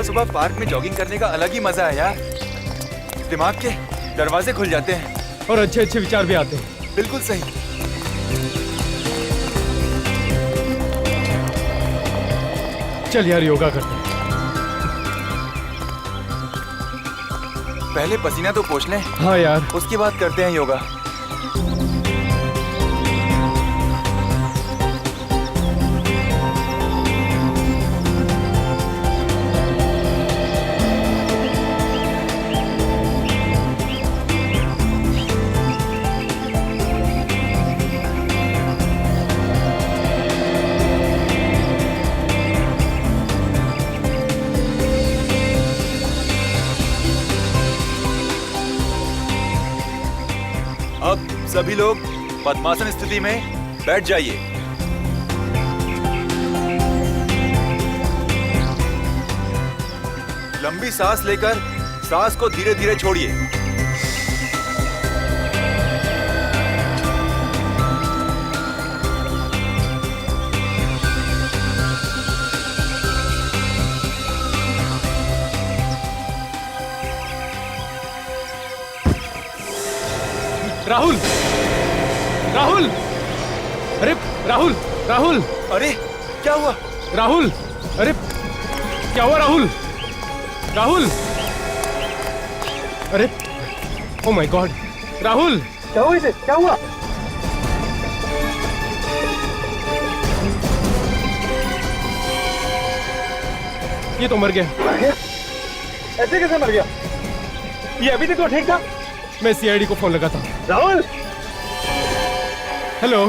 सुबह पार्क में जॉगिंग करने का अलग ही मजा है यार। दिमाग के दरवाजे खुल जाते हैं और अच्छे अच्छे विचार भी आते हैं। बिल्कुल सही। चल यार योगा करते हैं। पहले पसीना तो पोंछ लें। हाँ यार। उसके बाद करते हैं योगा। अब सभी लोग पद्मासन स्थिति में बैठ जाइए। लंबी सांस लेकर सांस को धीरे धीरे छोड़िए। राहुल, राहुल, अरे राहुल, राहुल, अरे क्या हुआ? राहुल, अरे क्या हुआ राहुल? राहुल, अरे ओ माय गॉड, राहुल क्या हुआ इसे? क्या हुआ? ये तो मर गया। मर गया? ऐसे कैसे मर गया? ये अभी तक तो ठीक था। मैं सीआईडी को फोन लगाता हूँ। राहुल, हेलो।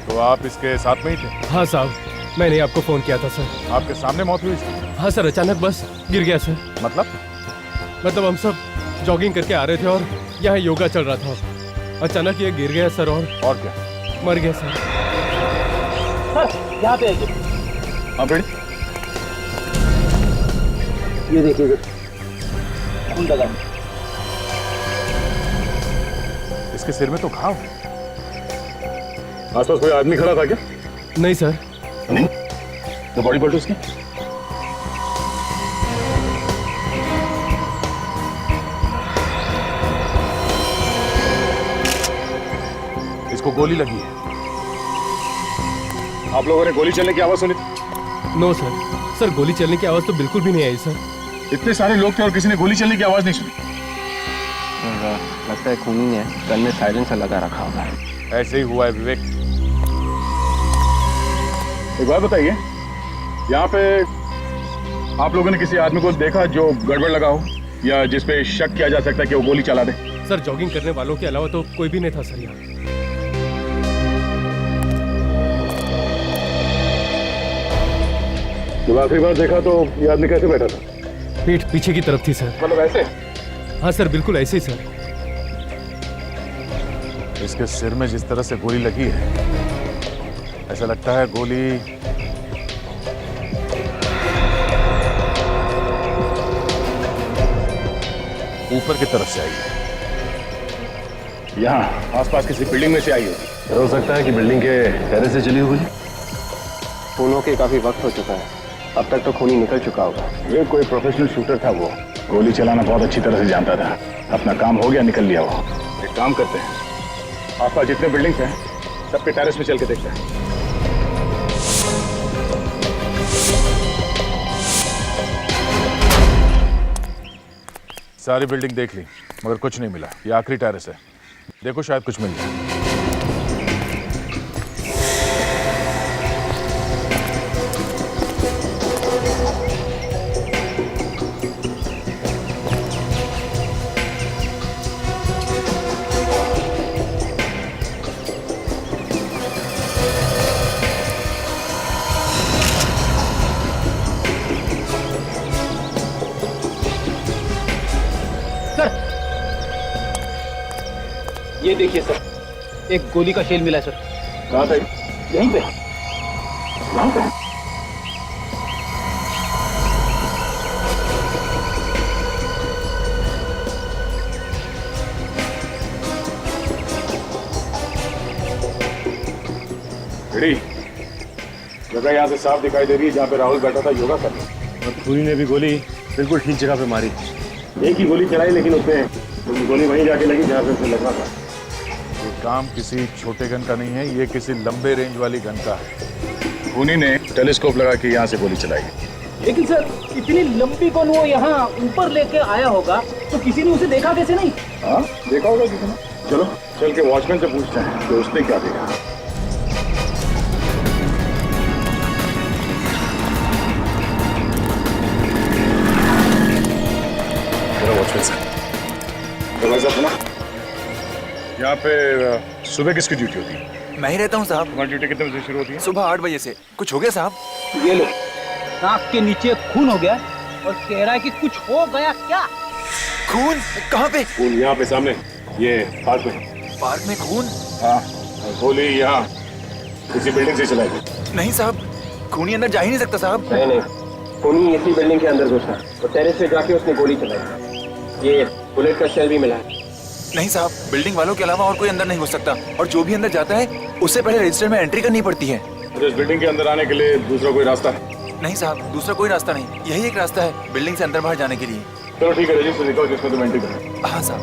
तो आप इसके साथ में ही थे? हाँ साहब, मैंने आपको फोन किया था सर। आपके सामने मौत हुई इसकी? हाँ सर, अचानक बस गिर गया सर। मतलब हम सब जॉगिंग करके आ रहे थे और यहाँ योगा चल रहा था। अचानक ये गिर गया सर और क्या? मर गया सर। सर यहाँ पे आइए। हाँ बेटी, ये देखिए खून लगा। इसके सिर में तो घाव। आसपास कोई आदमी खड़ा था क्या? नहीं सर। नहीं? तो बॉडी पलटो उसकी। इसको गोली लगी है। आप लोगों ने गोली चलने की आवाज सुनी? No sir. सर गोली चलने की आवाज तो बिल्कुल भी नहीं आई सर। इतने सारे लोग थे और किसी ने गोली चलने की आवाज नहीं सुनी? लगता है खूनी ने गन में साइलेंसर लगा रखा होगा। ऐसे ही हुआ है विवेक। एक बात बताइए, यहाँ पे आप लोगों ने किसी आदमी को देखा जो गड़बड़ लगा हो या जिसपे शक किया जा सकता है कि वो गोली चला दे? सर जॉगिंग करने वालों के अलावा तो कोई भी नहीं था सर यहाँ। जब आखिरी बार देखा तो ये आदमी कैसे बैठा था? पीठ पीछे की तरफ थी सर। मतलब ऐसे? हाँ सर, बिल्कुल ऐसे ही सर। इसके सिर में जिस तरह से गोली लगी है, ऐसा लगता है गोली ऊपर की तरफ से आई है। यहाँ आसपास किसी बिल्डिंग में से आई होगी। हो सकता है कि बिल्डिंग के टेरेस से चली होगी। खूनों के काफी वक्त हो चुका है, अब तक तो खूनी निकल चुका होगा। ये कोई प्रोफेशनल शूटर था, वो गोली चलाना बहुत अच्छी तरह से जानता था। अपना काम हो गया, निकल लिया वो। एक काम करते हैं, आसपास जितने बिल्डिंग्स हैं सबके टेरेस में चल के देखते हैं। सारी बिल्डिंग देख ली मगर कुछ नहीं मिला। ये आखिरी टेरेस है, देखो शायद कुछ मिल जाए। ये देखिए सर, एक गोली का शेल मिला है सर। कहाँ पे? यहीं पे। कहाँ पे? भिड़ी, जगह यहाँ से साफ दिखाई दे रही है जहाँ पे राहुल बैठा था योगा करने। और खूनी ने भी गोली बिल्कुल ठीक जगह पे मारी। एक ही गोली चलाई लेकिन उसने गोली वहीं जाके लगी जहाँ पे उसे लगना था। ये काम किसी छोटे गन का नहीं है, ये किसी लंबे रेंज वाली गन का है। खूनी ने टेलीस्कोप लगा के यहाँ से गोली चलाई। लेकिन सर इतनी लंबी कौन वो यहाँ ऊपर लेके आया होगा तो किसी ने उसे देखा कैसे नहीं? हाँ, देखा होगा किसी ने। चलो चल के वॉचमैन से पूछते हैं कि उसने क्या देखा। वॉचमैन साहब, तो वैसा सुना, यहाँ पे सुबह किसकी ड्यूटी होती है? मैं ही रहता हूँ साहब। तुम्हारी ड्यूटी कितने बजे शुरू होती है? सुबह 8 बजे से। कुछ हो गया साहब? ये लो, नाक के नीचे खून हो गया और कह रहा है कि कुछ हो गया क्या? खून? कहाँ पे? खून यहाँ पे सामने, ये पार्क में। पार्क में खून? हाँ, और गोली यहाँ किसी बिल्डिंग से चलाई गई। नहीं साहब, खूनी अंदर जा ही नहीं सकता साहब। नहीं, खूनी इसी बिल्डिंग के अंदर घुसा और टेरेस पे जाके उसने गोली चलाई। ये बुलेट का शेल भी मिला है। नहीं साहब, बिल्डिंग वालों के अलावा और कोई अंदर नहीं घुस सकता, और जो भी अंदर जाता है उससे पहले रजिस्टर में एंट्री करनी पड़ती है। तो इस बिल्डिंग के अंदर आने के लिए दूसरा कोई रास्ता है? नहीं साहब, दूसरा कोई रास्ता नहीं, यही एक रास्ता है बिल्डिंग से अंदर बाहर जाने के लिए। चलो ठीक है, रजिस्टर दिखाओ जिसमें तुम एंट्री करो। हाँ साहब,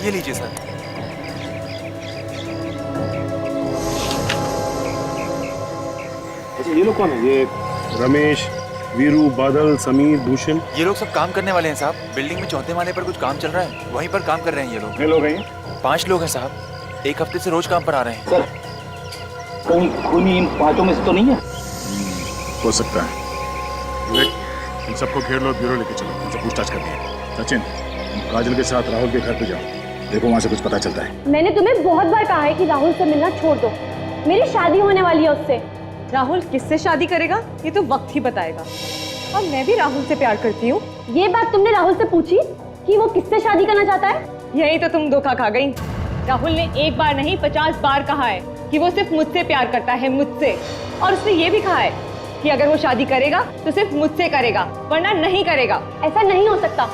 ये लीजिए सर। अच्छा ये लोग कौन है? ये रमेश, वीरू, बादल, समीर, भूषण। ये लोग सब काम करने वाले हैं साहब। बिल्डिंग में चौथे माले पर कुछ काम चल रहा है, वहीं पर काम कर रहे हैं ये लोग। कितने लोग हैं? 5 लोग हैं साहब, एक हफ्ते से रोज काम पर आ रहे हैं। सर कहीं खूनी इन 5 में से तो नहीं है? हो सकता है। इन सबको घेर लो, ब्यूरो लेके चलो, इनसे पूछताछ करनी है। सचिन, काजल के साथ राहुल के घर पे जाओ, देखो वहाँ से कुछ पता चलता है। मैंने तुम्हें बहुत बार कहा है कि राहुल से मिलना छोड़ दो, मेरी शादी होने वाली है उससे। राहुल किससे शादी करेगा ये तो वक्त ही बताएगा। और मैं भी राहुल से प्यार करती हूँ। ये बात तुमने राहुल से पूछी कि वो किससे शादी करना चाहता है? यही तो तुम धोखा खा गई। राहुल ने एक बार नहीं 50 बार कहा है कि वो सिर्फ मुझसे प्यार करता है, मुझसे। और उसने ये भी कहा है कि अगर वो शादी करेगा तो सिर्फ मुझसे करेगा, वरना नहीं करेगा। ऐसा नहीं हो सकता।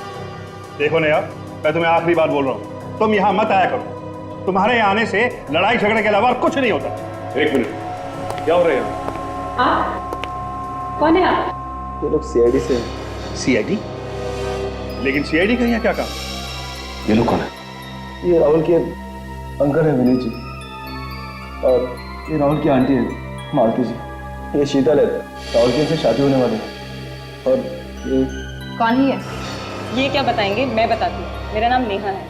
देखो नेहा, मैं तुम्हें आखिरी बार बोल रहा हूँ, तुम यहाँ मत आया करो। तुम्हारे यहाँ आने से लड़ाई झगड़े के अलावा कुछ नहीं होता। 1 मिनट, क्या हो रहा है यहाँ? कौन है आप? ये लोग सीआईडी से। सीआईडी? लेकिन सीआईडी का यहाँ क्या काम? ये लोग कौन है? ये राहुल के अंकल है विनीत जी, और ये राहुल की आंटी है मालती जी। ये शीतल है, राहुल की से शादी होने वाली है। और ये कौन ही है? ये क्या बताएंगे, मैं बताती हूँ। मेरा नाम नेहा है।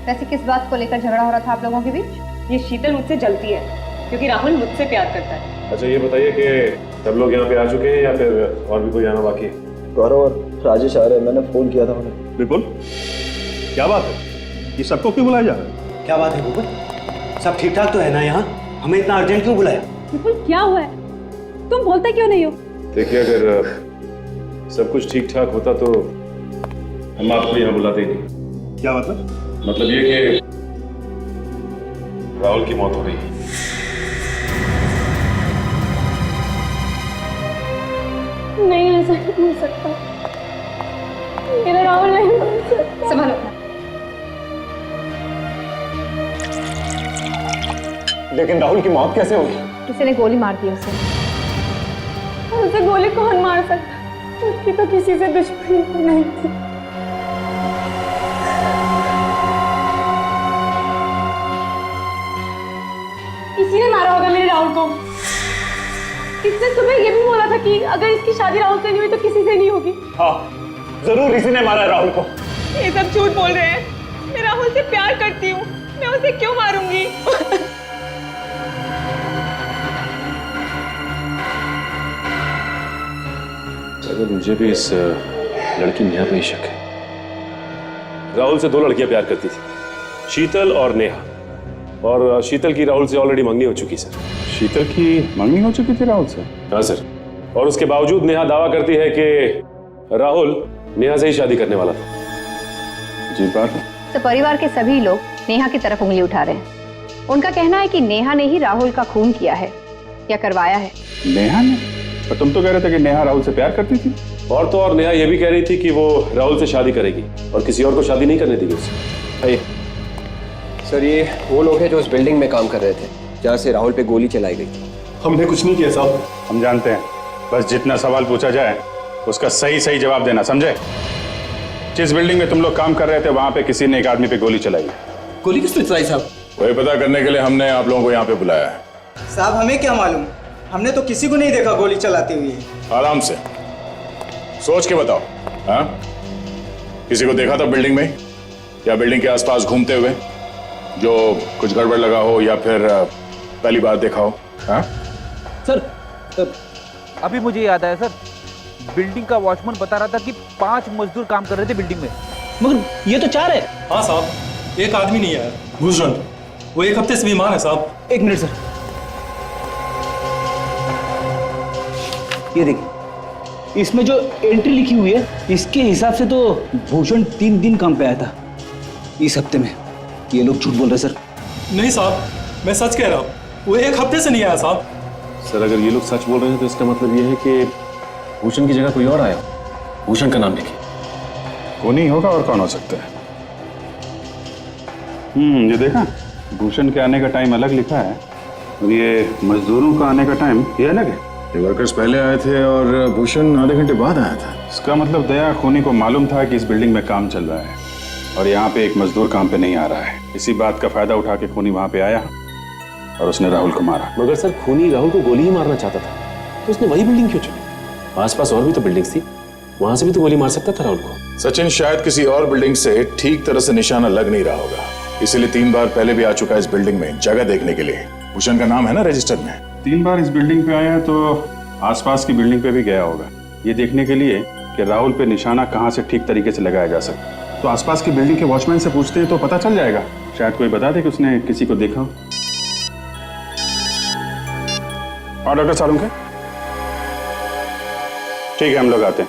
वैसे किस बात को लेकर झगड़ा हो रहा था आप लोगों के बीच? ये शीतल मुझसे जलती है क्योंकि राहुल मुझसे प्यार करता है। अच्छा ये बताइए कि सब लोग यहाँ पे आ चुके हैं या फिर और भी कोई आना बाकी है? गौरव और राजेश आ रहे हैं, मैंने फोन किया था उन्हें। बिल्कुल, क्या बात है? ये सबको क्यों बुलाया जा रहा है? क्या बात है भूपत? सब ठीक ठाक तो है ना यहाँ? हमें इतना अर्जेंट क्यों बुलाया? बिल्कुल, क्या हुआ है? तुम बोलते क्यों नहीं हो? देखिए अगर सब कुछ ठीक ठाक होता तो हम आपको यहाँ बुलाते ही नहीं। क्या मतलब? मतलब ये कि राहुल की मौत हो गई। नहीं, ऐसा नहीं हो सकता। मेरा राहुल नहीं हो सकता। संभालो। लेकिन राहुल की मौत कैसे होगी? किसी ने गोली मार दी उसे। और उसे गोली कौन मार सकता? उसकी तो किसी से दुश्मनी नहीं थी। इसी ने मारा होगा मेरे राहुल को। इसने तुम्हें ये भी बोला था कि अगर इसकी शादी राहुल से नहीं हुई तो किसी से नहीं होगी। हाँ, जरूर इसी ने मारा राहुल को। ये सब झूठ बोल रहे हैं। मैं राहुल से प्यार करती हूँ, मैं उसे क्यों मारूंगी? अगर मुझे भी इस लड़की नेहा पे ही शक है। राहुल से 2 लड़कियां प्यार करती थी, शीतल और नेहा। और शीतल की राहुल से ऑलरेडी मंगनी हो चुकी सर। शीतल की मंगनी हो चुकी थी राहुल से? हाँ सर, और उसके बावजूद नेहा दावा करती है कि राहुल नेहा से ही शादी करने वाला था। जी बात है। तो परिवार के सभी लोग नेहा की तरफ उंगली उठा रहे हैं। उनका कहना है कि नेहा ने ही राहुल का खून किया है या करवाया है। नेहा ने? पर तुम तो कह रहे थे कि नेहा राहुल से प्यार करती थी। और तो और नेहा यह भी कह रही थी कि वो राहुल से शादी करेगी और किसी और को शादी नहीं करने देगी उसे। सर ये वो लोग हैं जो उस बिल्डिंग में काम कर रहे थे जहाँ से राहुल पे गोली चलाई गई थी। हमने कुछ नहीं किया साहब। हम जानते हैं, बस जितना सवाल पूछा जाए उसका सही सही जवाब देना, समझे? जिस बिल्डिंग में तुम लोग काम कर रहे थे वहां पे किसी ने एक आदमी पे गोली चलाई। गोली किसने चलाई साहब? वही पता करने के लिए हमने आप लोगों को यहाँ पे बुलाया है। साहब हमें क्या मालूम, हमने तो किसी को नहीं देखा गोली चलाते हुए। आराम से सोच के बताओ। हाँ, किसी को देखा था बिल्डिंग में या बिल्डिंग के आसपास घूमते हुए जो कुछ गड़बड़ लगा हो या फिर पहली बार देखा हो? हाँ सर अभी मुझे याद आया सर, बिल्डिंग का वॉचमैन बता रहा था कि 5 मजदूर काम कर रहे थे बिल्डिंग में। मगर ये तो 4 है। हाँ साहब, एक आदमी नहीं आया, भूषण। वो 1 हफ्ते से बीमार है साहब। 1 मिनट सर, ये देखिए इसमें जो एंट्री लिखी हुई है इसके हिसाब से तो भूषण 3 दिन काम पे आया था इस हफ्ते में। ये लोग झूठ बोल रहे सर। नहीं साहब, मैं सच कह रहा हूँ, वो 1 हफ्ते से नहीं आया साहब। सर अगर ये लोग सच बोल रहे हैं तो इसका मतलब ये है कि भूषण की जगह कोई और आया। भूषण का नाम लिखिए। कौन ही होगा और कौन हो सकता है? ये देखा, भूषण के आने का टाइम अलग लिखा है और ये मजदूरों का आने का टाइम ये अलग है। ये वर्कर्स पहले आए थे और भूषण आधे घंटे बाद आया था। इसका मतलब दया खूनी को मालूम था कि इस बिल्डिंग में काम चल रहा है और यहाँ पे एक मजदूर काम पे नहीं आ रहा है। इसी बात का फायदा उठा के खूनी वहां पे आया और उसने राहुल को मारा। मगर सर खूनी राहुल को गोली ही मारना चाहता था तो उसने वही बिल्डिंग क्यों चुनी? आसपास और भी तो बिल्डिंग्स थी, वहां से भी तो गोली मार सकता था राहुल को। सचिन, शायद किसी और बिल्डिंग से ठीक तरह से निशाना लग नहीं रहा होगा, इसीलिए 3 बार पहले भी आ चुका है इस बिल्डिंग में जगह देखने के लिए। भूषण का नाम है ना रजिस्टर में। 3 बार इस बिल्डिंग पे आया तो आसपास की बिल्डिंग पे भी गया होगा, ये देखने के लिए कि राहुल पे निशाना कहाँ से ठीक तरीके से लगाया जा सकता। तो आसपास की बिल्डिंग के वॉचमैन से पूछते हैं तो पता चल जाएगा, शायद कोई बता दे कि उसने किसी को देखा हो। और डॉक्टर साहब के ठीक है, हम लोग आते हैं।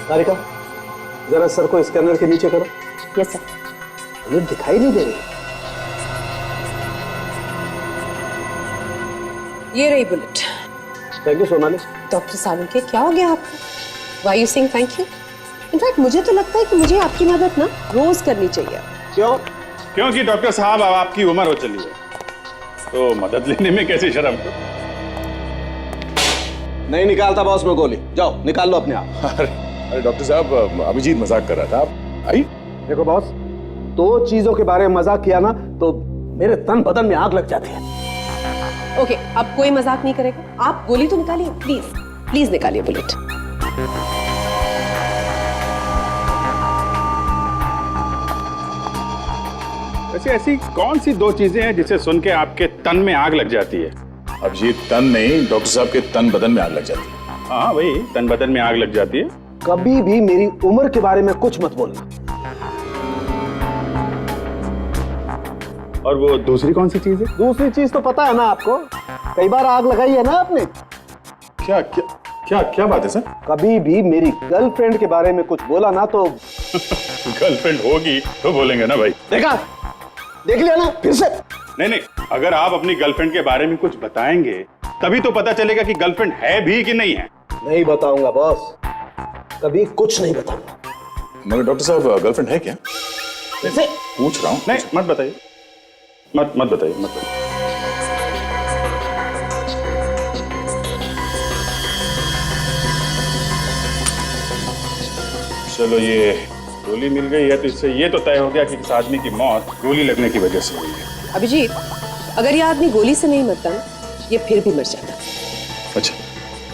तारिका, जरा सर को स्कैनर के नीचे करो। Yes sir. हमें दिखाई नहीं दे रही। ये रही bullet. Thank you Sonali. Doctor Salunke, क्या हो गया आपको? Why you saying thank you? In fact मुझे तो लगता है कि मुझे आपकी मदद ना रोज करनी चाहिए। क्यों? क्योंकि डॉक्टर साहब अब आपकी उम्र हो चली है तो मदद लेने में कैसी शर्म? नहीं निकालता बॉस में गोली, जाओ निकाल लो अपने आप। अरे डॉक्टर साहब, अभिजीत मजाक कर रहा था। आप आई? देखो बॉस, 2 चीजों के बारे में मजाक किया ना तो मेरे तन बदन में आग लग जाती है। ओके, अब कोई मजाक नहीं करेगा। आप गोली तो निकालिए प्लीज, प्लीज निकालिए बुलेट। वैसे ऐसी कौन सी 2 चीजें हैं जिसे सुन के आपके तन में आग लग जाती है? अभिजीत, तन नहीं, डॉक्टर साहब के तन बदन में आग लग जाती है। हाँ वही, तन बदन में आग लग जाती है। कभी भी मेरी उम्र के बारे में कुछ मत बोलना। और वो दूसरी कौन सी चीज है? दूसरी चीज तो पता है ना आपको, कई बार आग लगाई है ना आपने। क्या क्या क्या क्या बात है सर? कभी भी मेरी गर्लफ्रेंड के बारे में कुछ बोला ना तो गर्लफ्रेंड होगी तो बोलेंगे ना भाई। देखा, देख लिया ना फिर से। नहीं, अगर आप अपनी गर्लफ्रेंड के बारे में कुछ बताएंगे तभी तो पता चलेगा कि गर्लफ्रेंड है भी कि नहीं है। नहीं बताऊंगा बॉस, कभी कुछ नहीं बताऊंगा। मगर डॉक्टर साहब, गर्लफ्रेंड है क्या? कैसे? पूछ रहा हूँ। नहीं, मत बताइए, मत बताइए। चलो, ये गोली मिल गई है तो इससे ये तो तय हो गया कि इस आदमी की मौत गोली लगने की वजह से हुई है। अभिजीत, अगर ये आदमी गोली से नहीं मरता ना, ये फिर भी मर जाता। अच्छा,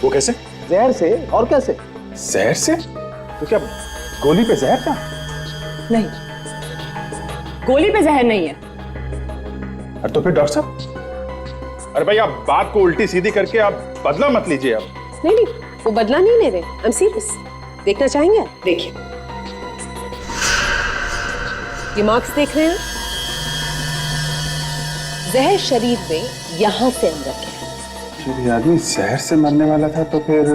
वो कैसे? जहर से। और कैसे? जहर से? तो क्या गोली पे जहर था? नहीं, गोली पे जहर नहीं है। अरे तो फिर डॉक्टर साहब, अरे भाई आप बात को उल्टी सीधी करके आप बदला मत लीजिए। आप नहीं, वो बदला नहीं ले रहे। I am serious. देखना चाहेंगे? देखिए, ये मार्क्स देख रहे हैं? जहर शरीर में यहां से अंदर है। जब ये आदमी जहर से मरने वाला था तो फिर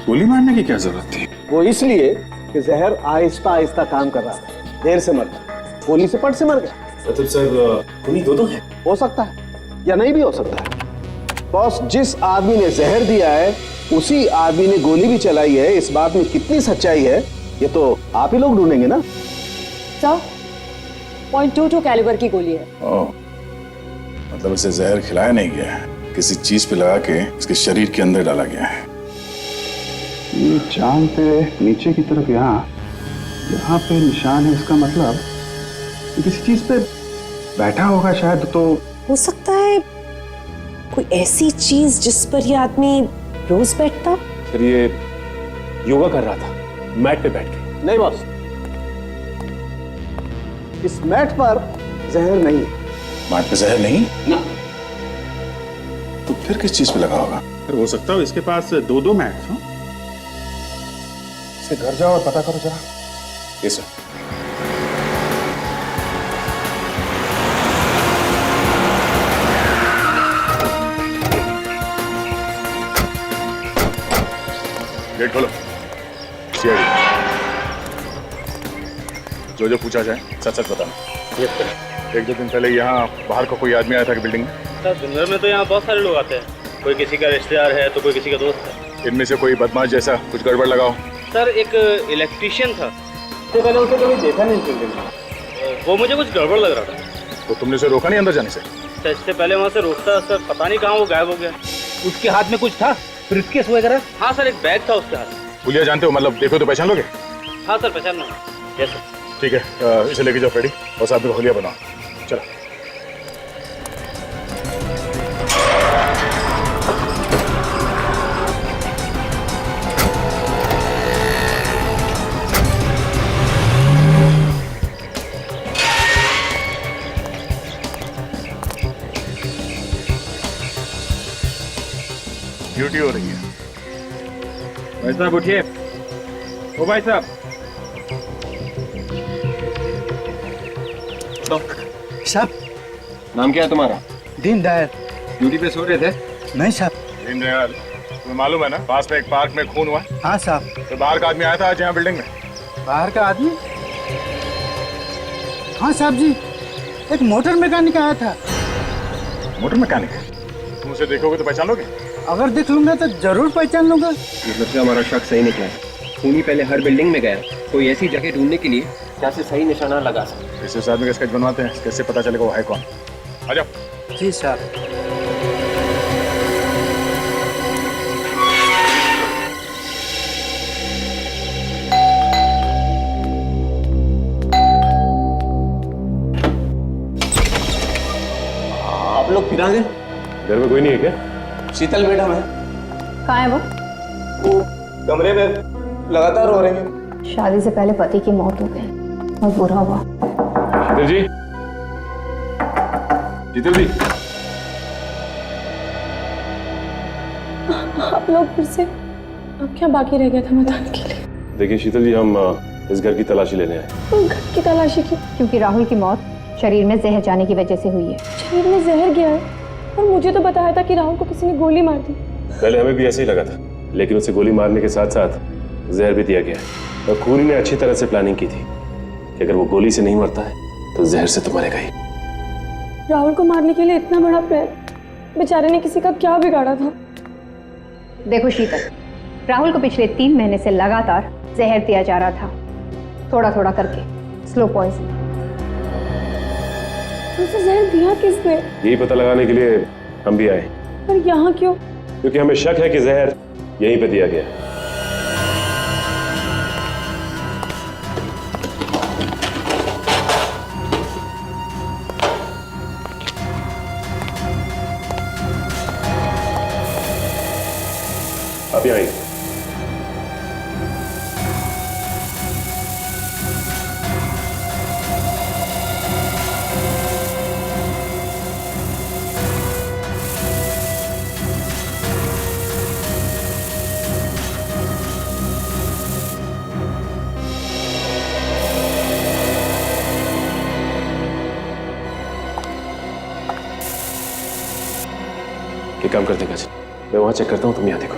गोली मारने की क्या जरूरत थी? वो इसलिए कि जहर आहिस्ता आहिस्ता काम कर रहा था, देर से मर गया, गोली से पट से मर गया। मतलब सर उन्हीं दो है? हो सकता है या नहीं भी हो सकता है। बॉस, जिस आदमी ने जहर दिया है उसी आदमी ने गोली भी चलाई है। इस बात में कितनी सच्चाई है ये तो आप ही लोग ढूंढेंगे ना। सर, .22 कैलिबर की गोली है। ओह, मतलब इसे जहर खिलाया नहीं गया है, किसी चीज पे लगा के इसके शरीर के अंदर डाला गया है। ये चांद पे नीचे की तरफ यहाँ पे निशान है, इसका मतलब ये किसी चीज पे बैठा होगा शायद। तो हो सकता है कोई ऐसी चीज जिस पर ये आदमी रोज बैठता। सर ये योगा कर रहा था मैट पे बैठ के। नहीं बॉस, इस मैट पर जहर नहीं है। मैट पे जहर नहीं ना। तो फिर किस चीज पे लगा होगा? फिर हो सकता है इसके पास दो मैट्स हो। इसे घर जाओ और पता करो जरा। ये सर। गेट खोलो। सीआईडी, जो पूछा जाए सच सच बताना। एक दो दिन पहले यहाँ बाहर का कोई आदमी आया था कि बिल्डिंग में? सर दिन भर में तो यहाँ बहुत सारे लोग आते हैं, कोई किसी का रिश्तेदार है तो कोई किसी का दोस्त है। इनमें से कोई बदमाश जैसा कुछ गड़बड़ लगाओ। सर एक इलेक्ट्रिशियन था, इससे पहले उसे कभी देखा नहीं बिल्डिंग में। वो मुझे कुछ गड़बड़ लग रहा था। तो तुमने उसे रोका नहीं अंदर जाने से? सर इससे पहले वहाँ से रोकता, सर पता नहीं कहाँ वो गायब हो गया। उसके हाथ में कुछ था, ब्रीफकेस वगैरह? हाँ सर, एक बैग था उसके हाथ में। पुलिया जानते हो, मतलब देखो तो पहचान लोगे? हाँ सर पहचान लो। Yes sir. ठीक है, इसे लेके जाओ फ्रेडी और साथ में होलिया बनाओ। चलो। ड्यूटी हो रही है। भाई साहब उठिए। ओ भाई साहब। साहब, नाम क्या है तुम्हारा? दीनदयाल। ड्यूटी पे सो रहे थे? नहीं साहब। दीनदयाल, तुम्हें मालूम है ना पास में एक पार्क में खून हुआ? हाँ साहब। तो बाहर का आदमी आया था आज यहाँ बिल्डिंग में। बाहर का आदमी? हाँ साहब जी, एक मोटर मैकेनिक आया था। Motor mechanic? तुम उसे देखोगे तो पहचान लोगे? अगर देख लूंगा तो जरूर पहचान लूंगा। मतलब से हमारा शक सही निकला है। खूनी पहले हर बिल्डिंग में गया, कोई ऐसी जगह ढूंढने के लिए जहाँ से सही निशाना लगा सके। इस आदमी का स्केच बनवाते हैं, कैसे पता चलेगा वो है कौन। आ जाओ। जी साहब। आप लोग फिर आ गए? घर में कोई नहीं है क्या? शीतल मैडम है। कहाँ है वो? वो कमरे में लगातार रो रही है। शादी से पहले पति की मौत हो गई, बहुत बुरा हुआ। शीतल जी, शीतल जी। आप लोग फिर से, अब क्या बाकी रह गया था बताने के लिए? देखिए शीतल जी, हम इस घर की तलाशी लेने आए। तो घर की तलाशी की? क्योंकि राहुल की मौत शरीर में जहर जाने की वजह से हुई है। शरीर में जहर गया है और मुझे तो बताया था कि राहुल को किसी ने गोली मार दी। पहले हमें भी ऐसे ही लगा था, लेकिन उसे गोली मारने के साथ साथ जहर भी दिया गया है। और खूनी ने अच्छी तरह से प्लानिंग की थी कि अगर वो गोली से नहीं मरता है तो जहर से तो मरेगा ही। राहुल को मारने के लिए इतना बड़ा प्लान, बेचारे ने किसी का क्या बिगाड़ा था? देखो शीतल, राहुल को पिछले 3 महीने से लगातार जहर दिया जा रहा था, थोड़ा थोड़ा करके, स्लो पॉइजन। उसे जहर दिया किसने? यही पता लगाने के लिए हम भी आए। पर यहाँ क्यों? क्योंकि हमें शक है कि जहर यहीं पे दिया गया है। आप यहाँ आइए। एक काम करते हैं काजल, मैं वहां चेक करता हूँ, तुम यहाँ देखो।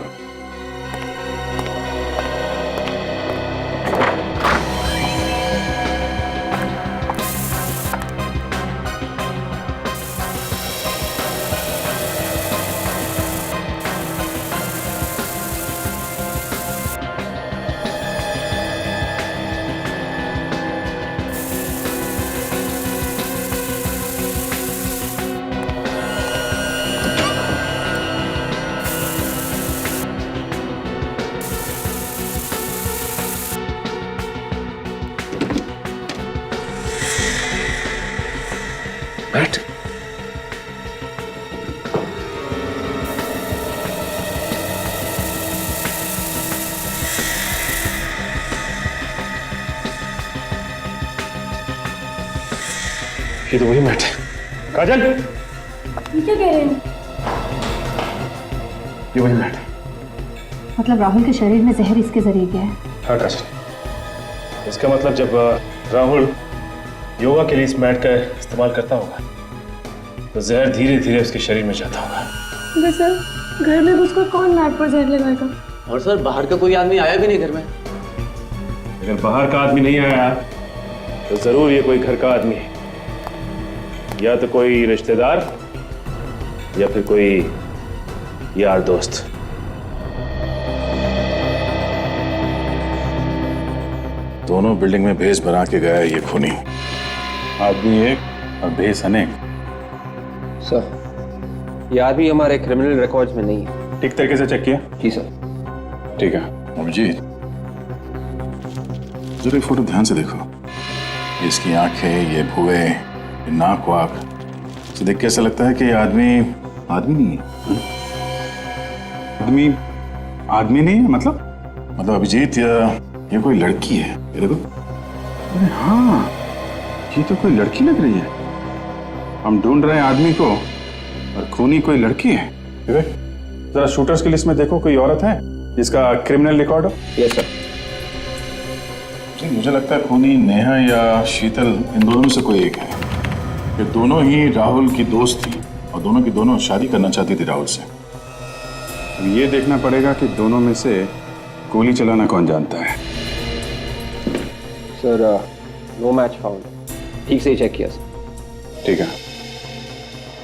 बैठ। ये तो वही मैट है। काजल, क्या कह रहे हैं? ये वही मैट है। मतलब राहुल के शरीर में जहर इसके जरिए गया है? हाँ काजल, इसका मतलब जब राहुल योगा के लिए इस मैट का इस्तेमाल करता होगा तो जहर धीरे धीरे उसके शरीर में जाता होगा। सर घर में उसको कौन मैट पर जहर लगाएगा? और सर बाहर का कोई आदमी आया भी नहीं घर में। अगर बाहर का आदमी नहीं आया तो जरूर ये कोई घर का आदमी है, या तो कोई रिश्तेदार या फिर कोई यार दोस्त। दोनों बिल्डिंग में भेस बना के गया है ये खूनी। आदमी एक और भेस अनेक। सर ये आदमी हमारे क्रिमिनल रिकॉर्ड्स में नहीं है। ठीक तरीके से चेक किया? जी सर। ठीक है। अभिजीत, जरा फोटो ध्यान से देखो। इसकी आंखें, ये भुए, ये नाक वाक से देख के ऐसा लगता है कि ये आदमी नहीं है। आदमी नहीं है मतलब अभिजीत, ये कोई लड़की है। ये देखो। अरे हाँ, ये तो कोई लड़की लग रही है। हम ढूंढ रहे हैं आदमी को और खूनी कोई लड़की है। जरा शूटर्स की लिस्ट में देखो, कोई औरत है जिसका क्रिमिनल रिकॉर्ड हो? Yes sir. मुझे लगता है खूनी नेहा या शीतल, इन दोनों में से कोई एक है। ये दोनों ही राहुल की दोस्त थी और दोनों की दोनों शादी करना चाहती थी राहुल से। अब ये देखना पड़ेगा कि दोनों में से गोली चलाना कौन जानता है। Sir no match found. ठीक से ही चेक किया सर। ठीक है।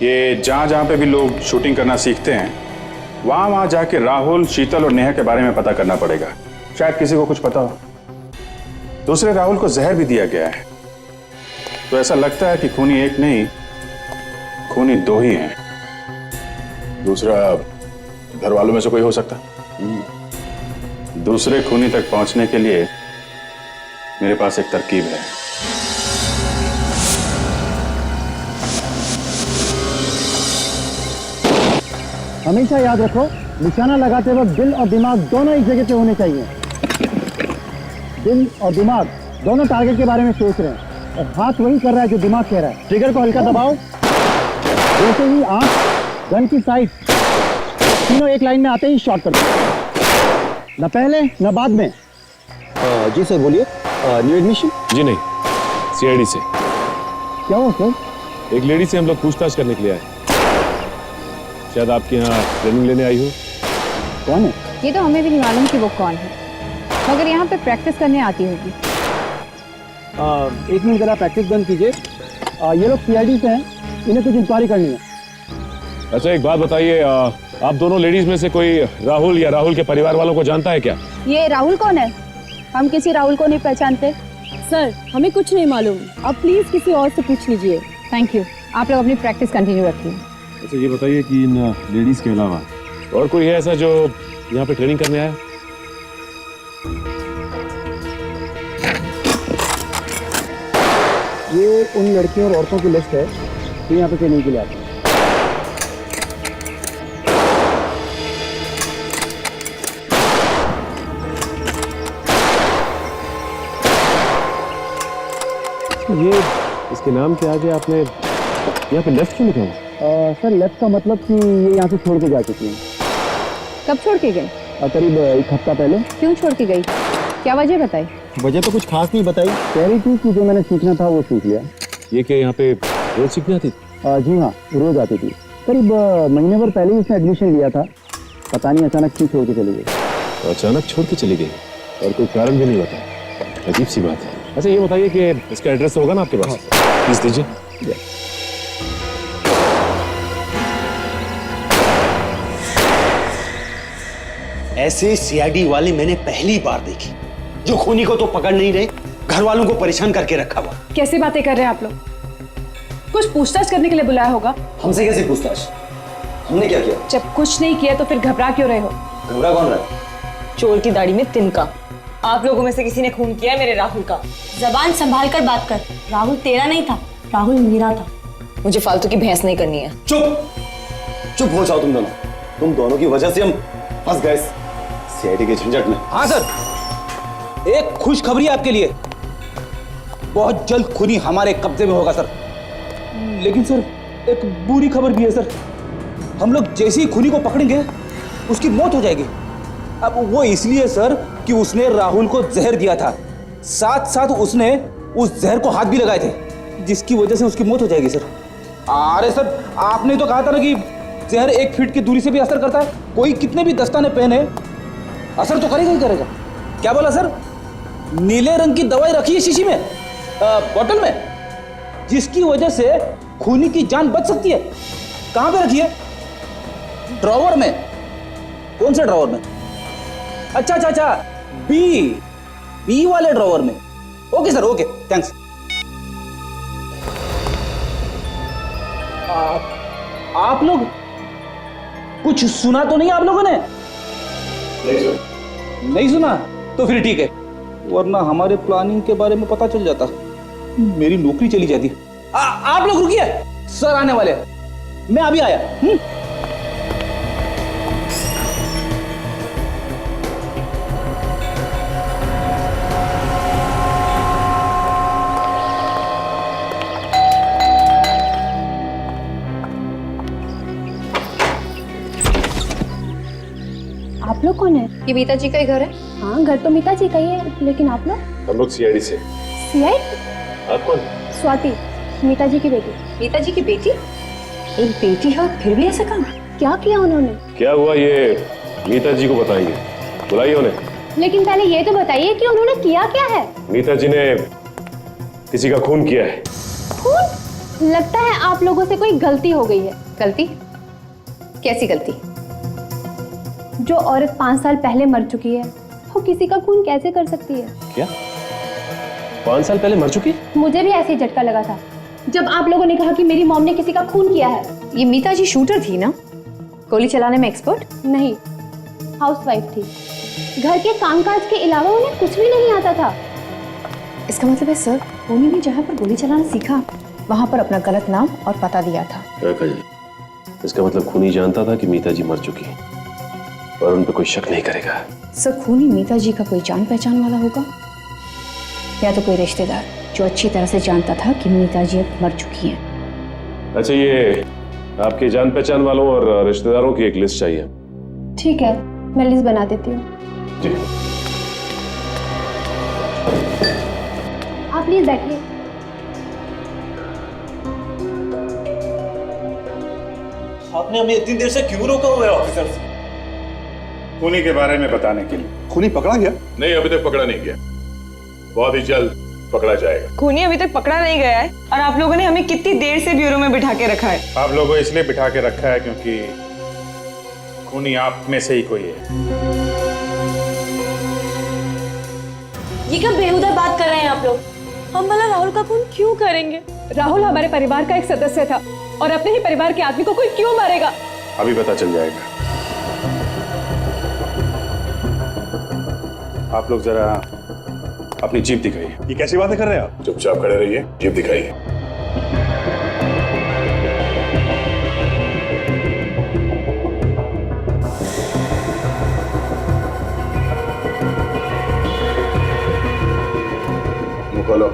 ये जहां जहां पे भी लोग शूटिंग करना सीखते हैं वहां वहां जाके राहुल, शीतल और नेहा के बारे में पता करना पड़ेगा। शायद किसी को कुछ पता हो। दूसरे राहुल को जहर भी दिया गया है, तो ऐसा लगता है कि खूनी एक नहीं, खूनी दो ही हैं। दूसरा घर वालों में से कोई हो सकता है। दूसरे खूनी तक पहुंचने के लिए मेरे पास एक तरकीब है। हमेशा याद रखो, निशाना लगाते वक्त दिल और दिमाग दोनों एक जगह पे होने चाहिए। दिल और दिमाग दोनों टारगेट के बारे में सोच रहे हैं और हाथ वही कर रहा है जो दिमाग कह रहा है। ट्रिगर को हल्का दबाओ। जैसे ही आंख, गन की साइड, तीनों एक लाइन में आते ही शॉट कर दो। न पहले न बाद में। जी सर बोलिए। New admission? जी नहीं, सीआईडी से। क्या हुआ सर? एक लेडी से हम लोग पूछताछ करने के लिए आए। शायद आपके यहाँ ट्रेनिंग लेने आई हो। कौन है? ये तो हमें भी नहीं मालूम कि वो कौन है, मगर यहाँ पे प्रैक्टिस करने आती होगी। एक मिनट जरा प्रैक्टिस बंद कीजिए। ये लोग सीआईडी से हैं, इन्हें कुछ इंक्वायरी करनी है। अच्छा एक बात बताइए, आप दोनों लेडीज में से कोई राहुल या राहुल के परिवार वालों को जानता है क्या? ये राहुल कौन है? हम किसी राहुल को नहीं पहचानते। सर हमें कुछ नहीं मालूम, आप प्लीज किसी और से पूछ लीजिए। Thank you. आप लोग अपनी प्रैक्टिस कंटिन्यू रखिए। अच्छा ये बताइए कि इन लेडीज के अलावा और कोई है ऐसा जो यहाँ पे ट्रेनिंग करने आया? ये उन लड़कियों और औरतों की लिस्ट है जो यहाँ पे ट्रेनिंग के लिए आते हैं। ये इसके नाम के आगे आपने यहाँ पे लेफ्ट क्यों लिखा हुआ? सर लेफ्ट का मतलब कि ये यहाँ से छोड़ के जा चुकी हैं। कब छोड़ के गई? करीब एक हफ्ता पहले। क्यों छोड़ के गई? क्या वजह बताई? वजह तो कुछ खास नहीं बताई, कह रही थी कि जो मैंने सीखना था वो सीख लिया। ये क्या यहाँ पे रोज सीखने आती थी? जी हाँ, रोज आती थी। करीब महीने भर पहले ही उसने एडमिशन लिया था, पता नहीं अचानक क्यों छोड़ के चली गई। अचानक छोड़ के चली गई और कोई कारण भी नहीं बताया? अजीब सी बात है। अच्छा ये बताइए कि इसका एड्रेस होगा ना आपके पास? प्लीज दीजिए। ऐसे सीआईडी वाले मैंने पहली बार देखी, जो खूनी को तो पकड़ नहीं रहे, घर वालों को परेशान करके रखा हुआ। कैसी बातें कर रहे हैं आप लोग? कुछ पूछताछ करने के लिए बुलाया होगा। हमसे कैसे पूछताछ? हमने क्या किया? जब कुछ नहीं किया तो फिर घबरा क्यों रहे हो? घबरा कौन रहा है? चोर की दाढ़ी में तिनका। आप लोगों में से किसी ने खून किया है मेरे राहुल का। जबान संभाल कर बात कर। राहुल तेरा नहीं था, राहुल मेरा था। मुझे फालतू की बहस नहीं करनी है। चुप हो जाओ तुम दोनों की वजह से हम फंस गए सीआईडी के झंझट में। हाँ सर, एक खुशखबरी आपके लिए, बहुत जल्द खूनी हमारे कब्जे में होगा सर। लेकिन सर एक बुरी खबर भी है सर, हम लोग जैसे ही खूनी को पकड़ेंगे उसकी मौत हो जाएगी। अब वो इसलिए सर कि उसने राहुल को जहर दिया था, साथ साथ उसने उस जहर को हाथ भी लगाए थे, जिसकी वजह से उसकी मौत हो जाएगी सर। अरे सर, आपने तो कहा था ना कि जहर 1 फीट की दूरी से भी असर करता है। कोई कितने भी दस्ताने पहने असर तो करेगा ही करेगा। क्या बोला सर? नीले रंग की दवाई रखी है शीशी में, बोतल में, जिसकी वजह से खूनी की जान बच सकती है। कहां पे रखी है? ड्रॉवर में। कौन से ड्रॉवर में? अच्छा, बी वाले ड्रॉवर में। Okay sir, okay, thanks. आप लोग कुछ सुना तो नहीं आप लोगों ने? नहीं सुना? तो फिर ठीक है, वरना हमारे प्लानिंग के बारे में पता चल जाता, मेरी नौकरी चली जाती। आप लोग रुकिए, सर आने वाले हैं, मैं अभी आया। आप लोग कौन है? ये मीता जी का ही घर है। हाँ, घर तो मीता जी का ही है, लेकिन आप लोग? हम लोग सीआईडी से। सीआईडी? आप कौन? स्वाति, मीता जी की बेटी। मीता जी की बेटी? एक बेटी है और फिर भी ऐसा काम? क्या किया उन्होंने? क्या हुआ ये मीता जी को बताएंगे, बुलाइए उन्हें। लेकिन पहले ये तो बताइए कि उन्होंने किया क्या है? मीता जी ने किसी का खून किया है। खून? लगता है आप लोगों से कोई गलती हो गई है। गलती? कैसी गलती? जो औरत 5 साल पहले मर चुकी है, वो किसी का खून कैसे कर सकती है? क्या 5 साल पहले मर चुकी? मुझे भी ऐसे ही झटका लगा था जब आप लोगों ने कहा कि मेरी मॉम ने किसी का खून किया है। ये मीता जी शूटर थी ना? गोली चलाने में एक्सपर्ट? नहीं, हाउसवाइफ थी। घर के कामकाज के अलावा उन्हें कुछ भी नहीं आता था। इसका मतलब है सर, खूनी ने जहाँ पर गोली चलाना सीखा, वहाँ पर अपना गलत नाम और पता दिया था। इसका मतलब खूनी जानता था कि मीता जी मर चुकी है और उन पर कोई शक नहीं करेगा। सर, खूनी मीता जी का कोई जान पहचान वाला होगा, या तो कोई रिश्तेदार जो अच्छी तरह से जानता था कि मीता जी अब मर चुकी हैं। अच्छा, ये आपके जान पहचान वालों और रिश्तेदारों की एक लिस्ट चाहिए। ठीक है, मैं लिस्ट बना देती हूँ। जी। आप प्लीज बैठिए। आपने हमें इतनी देर से क्यों रोका हुआ है ऑफिसर से? खूनी के बारे में बताने के लिए। खूनी पकड़ा गया? नहीं, अभी तक पकड़ा नहीं गया, बहुत ही जल्द पकड़ा जाएगा। खूनी अभी तक पकड़ा नहीं गया है और आप लोगों ने हमें कितनी देर से ब्यूरो में बिठा के रखा है? आप लोगों को इसलिए बिठा के रखा है क्योंकि खूनी आप में से ही कोई है। ये क्या बेहुदा बात कर रहे हैं आप लोग? हम भला राहुल का खून क्यों करेंगे? राहुल हमारे परिवार का एक सदस्य था और अपने ही परिवार के आदमी को कोई क्यों मारेगा? अभी पता चल जाएगा। आप लोग जरा अपनी जीप दिखाइए। ये कैसी बातें कर रहे हैं आप? चुपचाप खड़े रहिए, जीप दिखाइए। मुंह खोलो।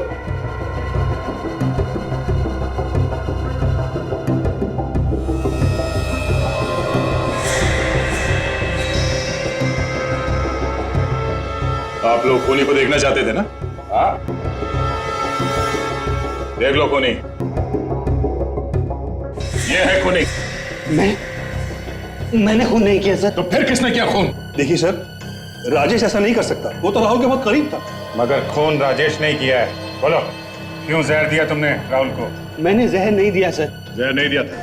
आप लोग खूनी को देखना चाहते थे ना? हाँ, देख लो खूनी। ये है खूनी। मैंने खून नहीं किया सर। तो फिर किसने किया खून? देखिए सर, राजेश ऐसा नहीं कर सकता, वो तो राहुल के बहुत करीब था। मगर खून राजेश नहीं किया है। बोलो, क्यों जहर दिया तुमने राहुल को? मैंने जहर नहीं दिया सर। जहर नहीं दिया था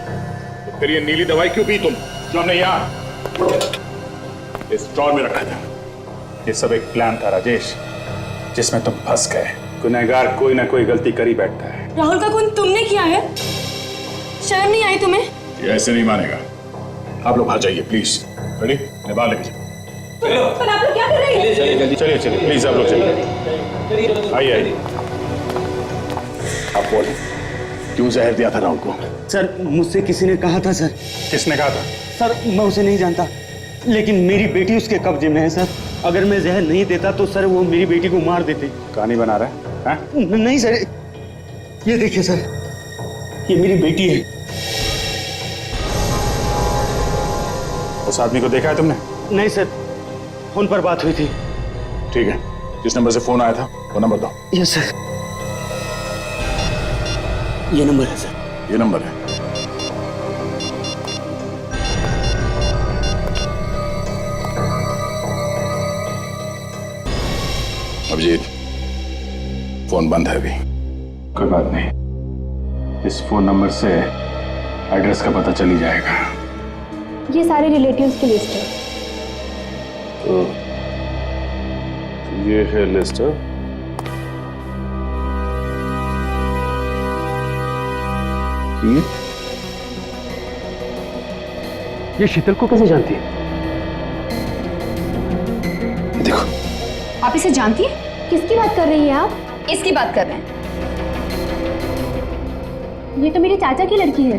तो फिर ये नीली दवाई क्यों पी तुम, जो हमने यहाँ इस ड्रॉर में रखा था? ये सब एक प्लान था राजेश, जिसमें तुम फंस गए। गुनहगार कोई ना कोई गलती कर ही बैठता है। राहुल का खून तुमने किया है? शर्म नहीं आई तुम्हें? ये ऐसे नहीं मानेगा। आप लोग बाहर जाइए प्लीज। रेडी? बाहर लेके जाओ। पर आप लोग क्या कर रहे हैं? चलिए चलिए चलिए, प्लीज आप लोग चलिए। आइए आइए। आप बोलिए। क्यों जहर दिया था राहुल को? सर मुझसे किसी ने कहा था सर। किसने कहा था? सर मैं उसे नहीं जानता, लेकिन मेरी बेटी उसके कब्जे में है सर। अगर मैं जहर नहीं देता तो सर वो मेरी बेटी को मार देते। कहानी बना रहा है? नहीं सर, ये देखिए सर, ये मेरी बेटी है। उस आदमी को देखा है तुमने? नहीं सर, फोन पर बात हुई थी। ठीक है, जिस नंबर से फोन आया था वो नंबर दो। यस सर, ये नंबर है सर। ये नंबर है। अभिजीत, फोन बंद है अभी। कोई बात नहीं, इस फोन नंबर से एड्रेस का पता चल ही जाएगा। ये सारे रिलेटिव्स की लिस्ट है। तो ये है लिस्ट। ये शीतल को कैसे जानती है? देखो, आप इसे जानती है? किसकी बात कर रही हैं आप? इसकी बात कर रहे हैं। ये तो मेरे चाचा की लड़की है।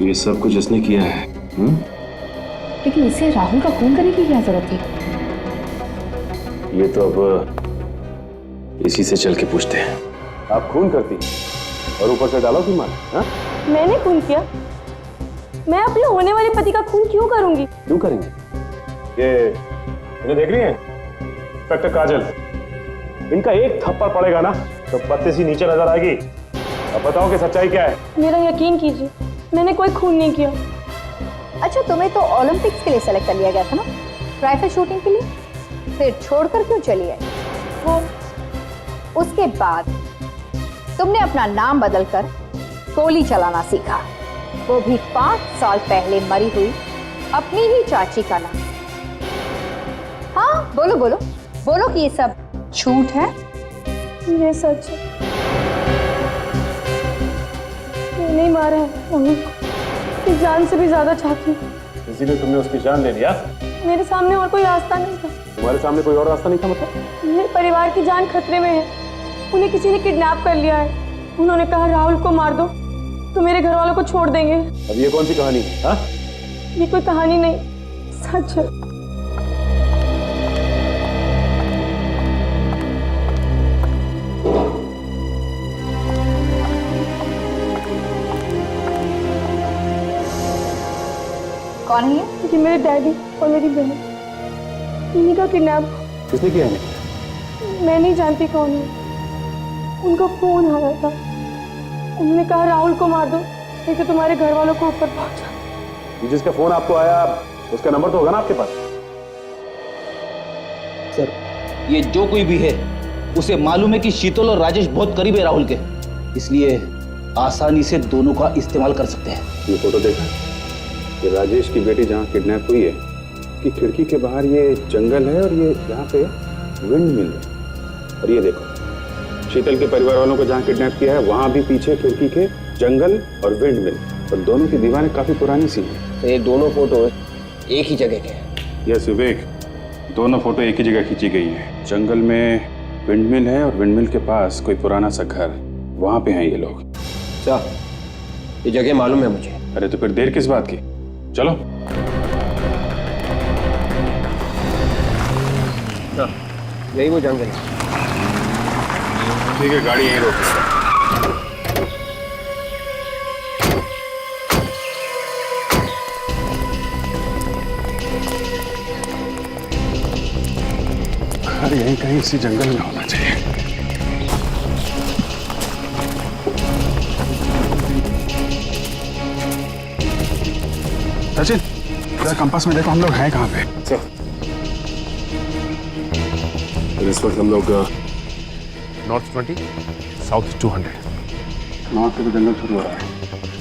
ये सब कुछ इसने किया है। लेकिन इसे राहुल का खून करने की क्या जरूरत थी? ये तो अब इसी से चल के पूछते हैं। आप खून करती और ऊपर से डालो की मार? मैंने खून किया? मैं अपने होने वाले पति का खून क्यों करूंगी? क्यों करेंगे? ये इन्हें देख रही हैं? इंस्पेक्टर काजल, इनका एक थप्पड़ पड़ेगा ना तो पत्ते सी नीचे नजर आएगी। अब बताओ कि सच्चाई क्या है? मेरा यकीन कीजिए, मैंने कोई खून नहीं किया। अच्छा, तुम्हें तो ओलंपिक्स के लिए सेलेक्ट कर लिया गया था ना, राइफल शूटिंग के लिए, फिर छोड़कर क्यों चली आई? वो उसके बाद तुमने अपना नाम बदलकर गोली चलाना सीखा, वो भी 5 साल पहले मरी हुई अपनी ही चाची का नाम। हाँ बोलो बोलो बोलो कि ये सब झूठ है। ये सच है, मैंने ही मारा है राहुल को। इस जान से भी ज्यादा चाहती हूँ। इसीलिए तुमने उसकी जान ले लिया? मेरे सामने और कोई रास्ता नहीं था। तुम्हारे सामने कोई और रास्ता नहीं था मतलब? मेरे परिवार की जान खतरे में है। उन्हें किसी ने किडनैप कर लिया है। उन्होंने कहा राहुल को मार दो तो मेरे घर वालों को छोड़ देंगे। अब ये कौन सी कहानी है? हाँ? ये कोई कहानी नहीं, सच है। कौन है ये मेरे डैडी और मेरी बहन, इन्हीं का किडनैप। किसने किया है? मैं नहीं जानती कौन है। उनका फोन आया था, उन्होंने कहा राहुल को मार दो नहीं तो तुम्हारे घर वालों को ऊपर पहुंचा। जिसका फोन आपको आया उसका नंबर तो होगा ना आपके पास? सर ये जो कोई भी है उसे मालूम है कि शीतल और राजेश बहुत करीब है राहुल के, इसलिए आसानी से दोनों का इस्तेमाल कर सकते हैं। ये फोटो देखा? ये राजेश की बेटी जहाँ किडनैप हुई है, उसकी खिड़की के बाहर ये जंगल है और ये यहाँ पे विंड मिल है। और ये देखो, शीतल के परिवार वालों को जहाँ किडनैप किया है वहाँ भी पीछे खिड़की के जंगल और विंड मिल, और दोनों की दीवारें काफी पुरानी सी हैं। तो ये दोनों फोटो एक ही जगह के हैं? यस विवेक, दोनों फोटो एक ही जगह खींची गई है। जंगल में विंडमिल है और विंडमिल के पास कोई पुराना सा घर, वहाँ पे हैं ये लोग। अच्छा, ये जगह मालूम है मुझे। अरे तो फिर देर किस बात की, चलो। यही वो जंगल है। ठीक है, गाड़ी यहीं रोक। घर यहीं कहीं इसी जंगल में होना चाहिए। सचिन, जरा कंपास में देखो हम लोग हैं कहाँ पे। इस वक्त हम लोग नॉर्थ 20 साउथ 200। नॉर्थ से तो जंगल शुरू हो रहा है,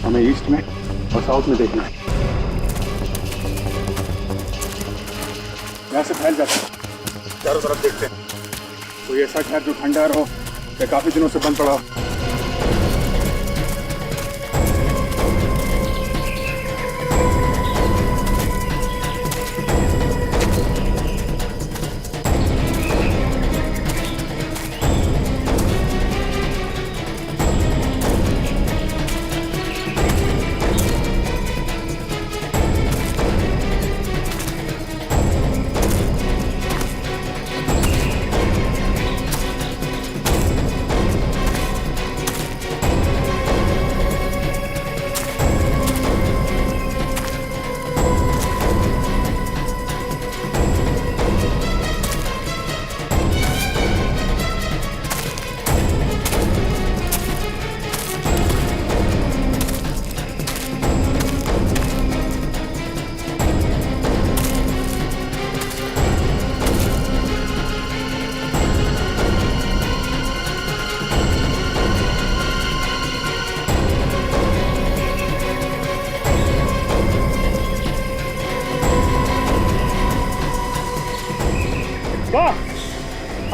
हमें ईस्ट में और साउथ में देखना है। यहाँ से फैल जाते हैं, चारों तरफ देखते हैं कोई ऐसा घर जो ठंडा रहो या काफी दिनों से बंद पड़ा हो।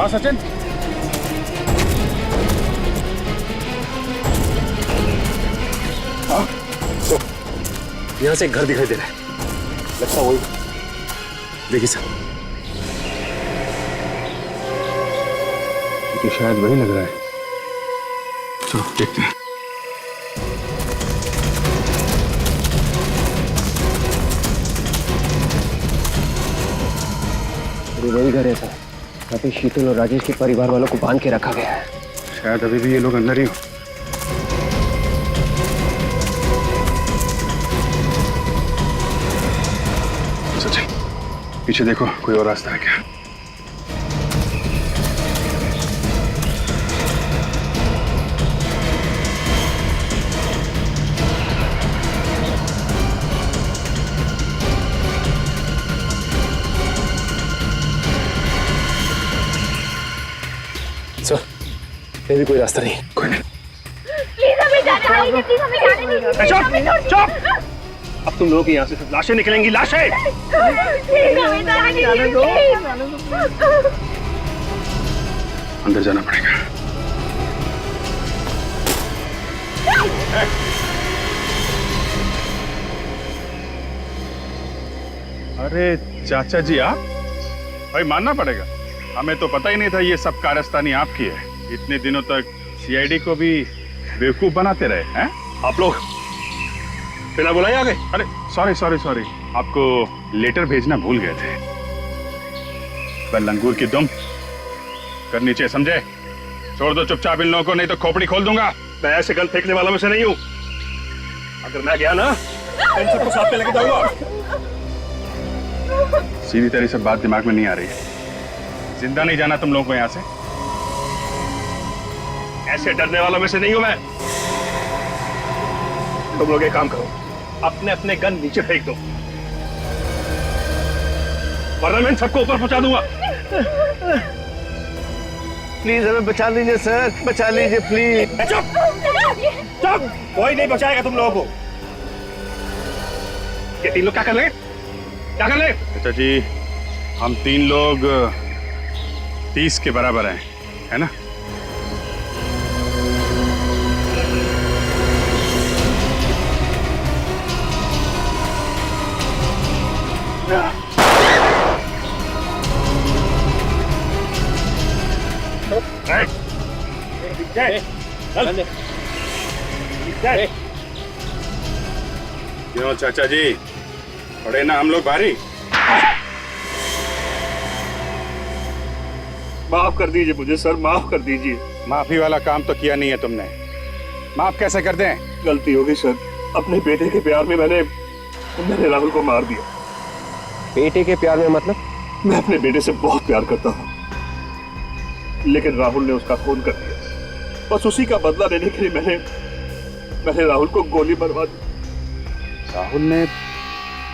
हाँ सचिन। तो यहां से एक घर दिखाई दे रहा है, लगता वही। देखिए सर, तो शायद वही लग रहा है। चलो देखते हैं। ये वही घर है सर, यहाँ पे शीतल और राजेश के परिवार वालों को बांध के रखा गया है। शायद अभी भी ये लोग अंदर ही हो। सचिन, पीछे देखो, कोई और रास्ता है क्या? सर, ये भी कोई रास्ता नहीं। कोई नहीं। प्लीज हमें जाने दीजिए, प्लीज हमें जाने दीजिए। चुप! अब तुम लोगों की यहाँ से सिर्फ लाशें निकलेंगी, लाशें! प्लीज हमें जाने दीजिए। अंदर जाना पड़ेगा। अरे चाचा जी, आप? भाई मानना पड़ेगा, हमें तो पता ही नहीं था ये सब कारस्तानी आपकी है। इतने दिनों तक सीआईडी को भी बेवकूफ बनाते रहे हैं आप लोग बिना बुलाए आ गए। अरे सॉरी, आपको लेटर भेजना भूल गए थे। पर लंगूर की दुम कर नीचे, समझे? छोड़ दो चुपचाप इन लोगों को, नहीं तो खोपड़ी खोल दूंगा। मैं ऐसे गन फेंकने वालों में से नहीं हूं। अगर मैं गया ना, तो इन सबको साथ में लेके जाऊंगा। सीधी तरह से बात दिमाग में नहीं आ रही है। जिंदा नहीं जाना तुम लोगों को यहां से। ऐसे डरने वालों में से नहीं हूं मैं। तुम लोग एक काम करो, अपने अपने गन नीचे फेंक दो, वरना मैं इन सबको ऊपर पहुंचा दूंगा। प्लीज हमें बचा लीजिए सर, बचा लीजिए प्लीज। चुप! कोई नहीं बचाएगा तुम लोगों को। ये तीन लोग क्या कर रहे हैं? क्या कर रहे हैं? चाचा जी, हम तीन लोग 30 के बराबर हैं, है ना? क्यों चाचा जी, पड़े ना हम लोग भारी? माफ कर दीजिए मुझे सर, माफ कर दीजिए। माफी वाला काम तो किया नहीं है तुमने, माफ कैसे कर दें? गलती हो गई सर, अपने बेटे के प्यार में मैंने राहुल को मार दिया। बेटे के प्यार में मतलब? मैं अपने बेटे से बहुत प्यार करता था, लेकिन राहुल ने उसका खून कर दिया। बस उसी का बदला लेने के लिए मैंने राहुल को गोली मरवा दी। राहुल ने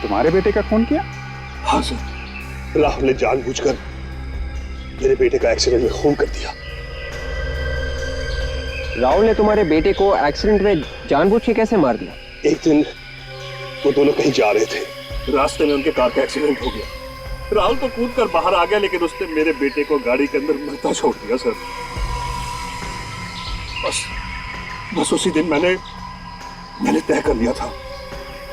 तुम्हारे बेटे का खून किया? हाँ सर, राहुल ने जानबूझकर मेरे बेटे का एक्सीडेंट में खून कर दिया। राहुल ने तुम्हारे बेटे को एक्सीडेंट में जानबूझ के कैसे मार दिया? एक दिन वो दोनों कहीं जा रहे थे, रास्ते में उनके कार का एक्सीडेंट हो गया। राहुल तो कूद कर बाहर आ गया, लेकिन उसने मेरे बेटे को गाड़ी के अंदर मरता छोड़ दिया सर। बस उसी दिन मैंने तय कर लिया था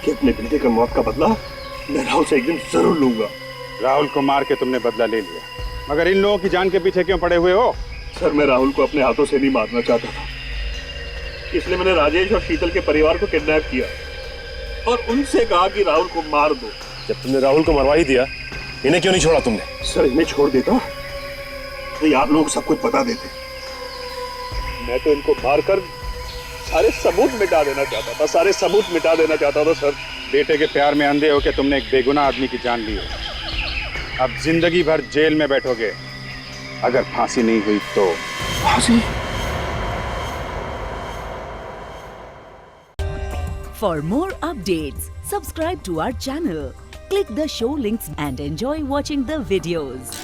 कि अपने बेटे की मौत का बदला मैं राहुल से एक दिन जरूर लूंगा। राहुल को मार के तुमने बदला ले लिया, मगर इन लोगों की जान के पीछे क्यों पड़े हुए हो? सर, मैं राहुल को अपने हाथों से नहीं मारना चाहता था, इसलिए मैंने राजेश और शीतल के परिवार को किडनैप किया और उनसे कहा कि राहुल को मार दो। जब तुमने राहुल को मरवा ही दिया, इन्हें क्यों नहीं छोड़ा तुमने? सर, इन्हें छोड़ देता तो ये आप लोग सब कुछ बता देते। मैं तो इनको मारकर सारे सबूत मिटा देना चाहता था, सारे सबूत मिटा देना चाहता था सर। बेटे के प्यार में अंधे होकर तुमने एक बेगुनाह आदमी की जान ली है। अब जिंदगी भर जेल में बैठोगे, अगर फांसी नहीं हुई तो। फांसी? For more updates, subscribe to our channel, click the show links and enjoy watching the videos.